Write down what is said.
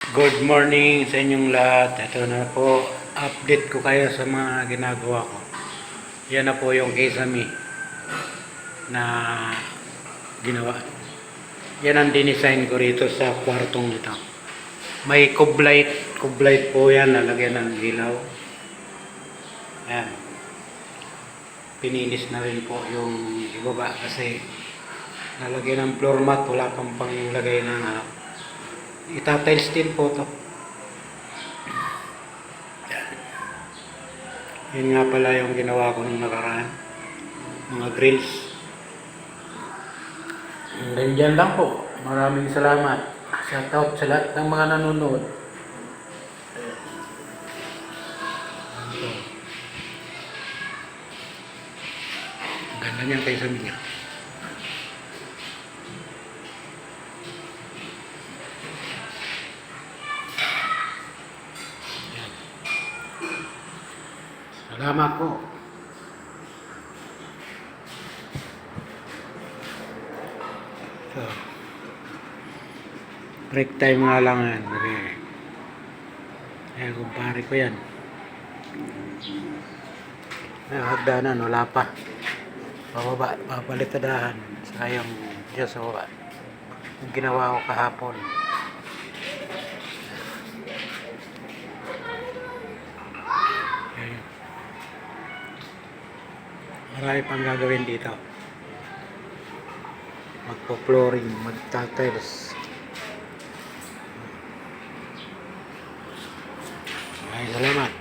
Good morning sa inyong lahat. Ito na po, update ko kayo sa mga ginagawa ko. Yan na po yung kisame na ginawa. Yan ang dinesign ko rito sa kwartong ito. May kublight po yan, lalagyan ng ilaw. Ayan. Pinilis na rin po yung ibaba kasi lalagyan ng floor mat, wala pang panglagay ng itatiles din po to. Yun nga pala yung ginawa ko nung nakaraan, mga grills. Hanggang dyan lang po. Maraming salamat. Shout out sa lahat ng mga nanonood. Ang ganda niyan kayo sa niya. Salamat po. So, break time nga lang yan. Ayan, kumpare ko yan. Ayan, hagdanan, wala pa. Pababa, papalitadahan. Saka yung Diyos sa baba. Yung ginawa ko kahapon. Ayan. Marami pang gagawin dito. Magpo-flooring, magta-tiles. Ay, salamat.